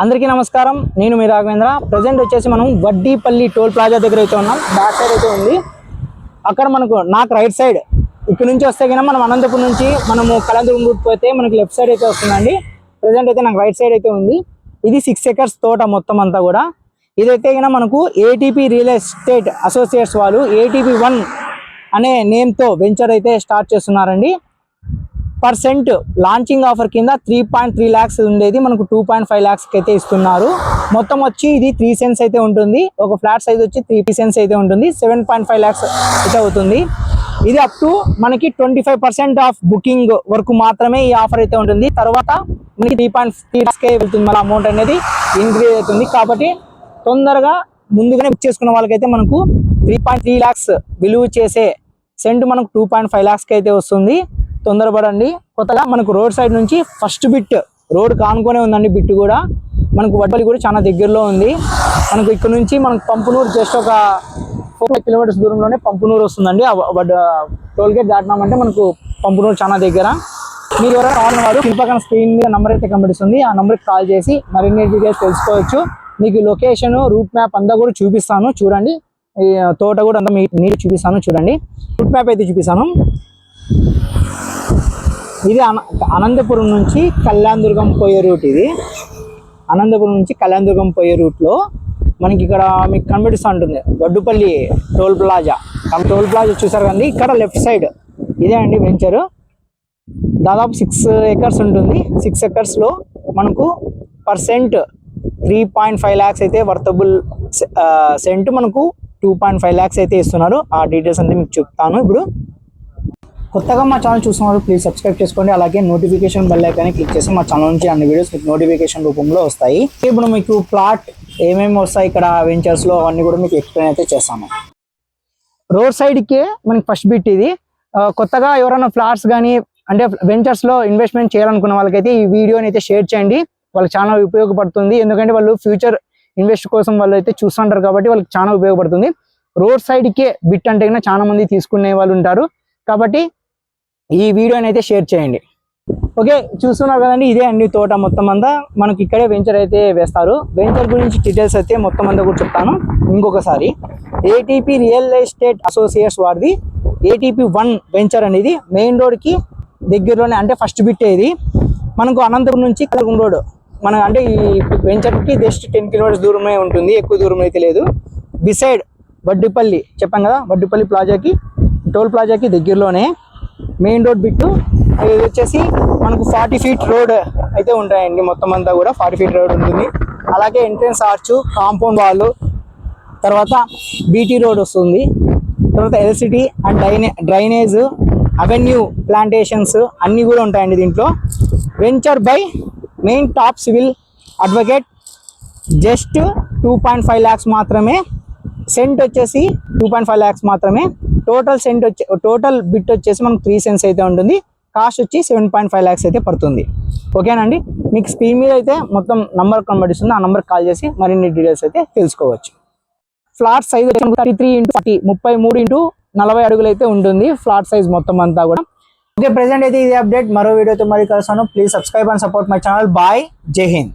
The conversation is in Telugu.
అందరికీ నమస్కారం. నేను మీ రాఘవేంద్ర. ప్రజెంట్ వచ్చేసి మనం వడ్డీపల్లి టోల్ ప్లాజా దగ్గర అయితే ఉన్నాం. బ్యాక్ సైడ్ అయితే ఉంది. అక్కడ నాకు రైట్ సైడ్ ఇక్కడ నుంచి వస్తే కన్నా మనం అనంతపురం నుంచి మనము కళాదుర్గం రూట్ పోతే మనకి లెఫ్ట్ సైడ్ అయితే వస్తుందండి. ప్రజెంట్ అయితే నాకు రైట్ సైడ్ అయితే ఉంది. ఇది 6 ఎకర్స్ తోట మొత్తం అంతా కూడా. ఇదైతే కన్నా మనకు ఏటీపీ రియల్ ఎస్టేట్ అసోసియేట్స్ వాళ్ళు ఏటీపీ 1 అనే నేమ్తో వెంచర్ అయితే స్టార్ట్ చేస్తున్నారండి. % లాంచింగ్ ఆఫర్ కింద 3.3 lakhs ఉండేది మనకు 2.5 lakhs అయితే ఇస్తున్నారు. మొత్తం వచ్చి ఇది 3 cents అయితే ఉంటుంది. ఒక ఫ్లాట్ సైజ్ వచ్చి 3 cents అయితే ఉంటుంది. 7.5 lakhs అయితే అవుతుంది. ఇది అప్ టు మనకి 25% ఆఫ్ బుకింగ్ వరకు మాత్రమే ఈ ఆఫర్ అయితే ఉంటుంది. తర్వాత మనకి 3.3 lakhs వెళ్తుంది. మన అమౌంట్ అనేది ఇంక్రీజ్ అవుతుంది. కాబట్టి తొందరగా ముందుగానే బుక్ చేసుకున్న వాళ్ళకైతే మనకు 3.3 lakhs విలువ చేసే సెంట్ మనకు 2.5 lakhs అయితే వస్తుంది. తొందరపడండి. కొత్తగా మనకు రోడ్ సైడ్ నుంచి ఫస్ట్ బిట్ రోడ్ కానుకొనే ఉందండి. బిట్ కూడా మనకు వడ్డపల్లి కూడా చాలా దగ్గరలో ఉంది. మనకు ఇక్కడ నుంచి మనకు పంపునూరు జస్ట్ ఒక 4 kilometers దూరంలోనే పంపునూరు వస్తుందండి. టోల్ గేట్ దాటినామంటే మనకు పంపునూరు చాలా దగ్గర. మీరు ఎవరైనా కావాలని వారు పక్కన స్క్రీన్ మీద నెంబర్ అయితే కనిపిస్తుంది. ఆ నెంబర్కి కాల్ చేసి మరిన్ని డీటెయిల్స్ తెలుసుకోవచ్చు. మీకు లొకేషన్ రూట్ మ్యాప్ అంతా కూడా చూపిస్తాను చూడండి. ఈ తోట కూడా అంతా మీరు చూపిస్తాను చూడండి. రూట్ మ్యాప్ అయితే చూపిస్తాను. ఇది అనంతపురం నుంచి కళ్యాణదుర్గం పోయే రూట్. ఇది అనంతపురం నుంచి కళ్యాణదుర్గం పోయే రూట్లో మనకి ఇక్కడ మీకు కనిపిస్తూ ఉంటుంది Vaddupalli toll plaza. Toll plaza చూసారు కండి. ఇక్కడ లెఫ్ట్ సైడ్ ఇదే అండి వెంచరు. దాదాపు 6 ఎకర్స్ ఉంటుంది. 6 ఎకర్స్లో మనకు % 3.5 lakhs అయితే వర్తబుల్ సెంట్ మనకు 2.5 lakhs అయితే ఇస్తున్నారు. ఆ డీటెయిల్స్ అంతా మీకు చెప్తాను. ఇప్పుడు కొత్తగా మా ఛానల్ చూస్తున్నారు ప్లీజ్ సబ్స్క్రైబ్ చేసుకోండి. అలాగే నోటిఫికేషన్ బెల్ ఐకాన్ని క్లిక్ చేసి మా ఛానల్ నుంచి అన్ని వీడియోస్ మీకు నోటిఫికేషన్ రూపంలో వస్తాయి. ఇప్పుడు మీకు ప్లాట్ ఏమేమి వస్తాయి ఇక్కడ వెంచర్స్లో అవన్నీ కూడా మీకు ఎక్స్ప్లెయిన్ అయితే చేస్తాను. రోడ్ సైడ్కే మనకి ఫస్ట్ బిట్ ఇది. కొత్తగా ఎవరైనా ఫ్లాట్స్ కానీ అంటే వెంచర్స్లో ఇన్వెస్ట్మెంట్ చేయాలనుకున్న వాళ్ళకైతే ఈ వీడియోని అయితే షేర్ చేయండి. వాళ్ళకి చాలా ఉపయోగపడుతుంది. ఎందుకంటే వాళ్ళు ఫ్యూచర్ ఇన్వెస్ట్ కోసం వాళ్ళు అయితే చూస్తుంటారు కాబట్టి వాళ్ళకి చాలా ఉపయోగపడుతుంది. రోడ్ సైడ్కే బిట్ అంటే కన్నా చాలా మంది తీసుకునే వాళ్ళు ఉంటారు కాబట్టి ఈ వీడియోని అయితే షేర్ చేయండి. ఓకే, చూస్తున్నారు కదండి. ఇదే అండి తోట మొత్తం అంతా. మనకి ఇక్కడే వెంచర్ అయితే వేస్తారు. వెంచర్ గురించి డీటెయిల్స్ అయితే మొత్తం అంతా కూడా చెప్తాను ఇంకొకసారి. ఏటీపీ రియల్ ఎస్టేట్ అసోసియేట్స్ వారిది ఏటీపీ 1 వెంచర్ అనేది మెయిన్ రోడ్కి దగ్గరలోనే అంటే ఫస్ట్ బిట్. ఇది మనకు అనంతపురం నుంచి కళ్యాణదుర్గం రోడ్ మన అంటే ఈ వెంచర్కి జస్ట్ 10 kilometers దూరమే ఉంటుంది. ఎక్కువ దూరం అయితే లేదు. బిసైడ్ వడ్డీపల్లి చెప్పాను కదా, వడ్డీపల్లి ప్లాజాకి టోల్ ప్లాజాకి దగ్గరలోనే మెయిన్ రోడ్ బిట్టు. ఇది వచ్చేసి మనకు 40 feet రోడ్ అయితే ఉంటాయండి. మొత్తం అంతా కూడా 40 feet రోడ్ ఉంటుంది. అలాగే ఎంట్రన్స్ ఆర్చ్, కాంపౌండ్ వాల్, తర్వాత బీటీ రోడ్ వస్తుంది. తర్వాత ఎల్సిటీ అండ్ డ్రైనేజ్, అవెన్యూ, ప్లాంటేషన్స్ అన్నీ కూడా ఉంటాయండి దీంట్లో. Venture by main top civil advocate. Just 2.5 lakhs మాత్రమే. సెంట్ వచ్చేసి 2.5 lakhs మాత్రమే. టోటల్ బిట్ వచ్చేసి మనకు 3 cents అయితే ఉంటుంది. కాస్ట్ వచ్చి 7.5 lakhs అయితే పడుతుంది. ఓకేనండి. మీకు స్క్రీన్ మీద అయితే మొత్తం నంబర్ కనబడిస్తుంది. ఆ నెంబర్కి కాల్ చేసి మరిన్ని డీటెయిల్స్ అయితే తెలుసుకోవచ్చు. ఫ్లాట్ సైజ్ 33x40 33x40 అడుగులు అయితే ఉంటుంది ఫ్లాట్ సైజ్ మొత్తం అంతా కూడా. ఓకే, ప్రెసెంట్ అయితే ఇది అప్డేట్. మరో వీడియోతో మరి కలుస్తాను. Please subscribe and support my channel. Bye, జై హింద్.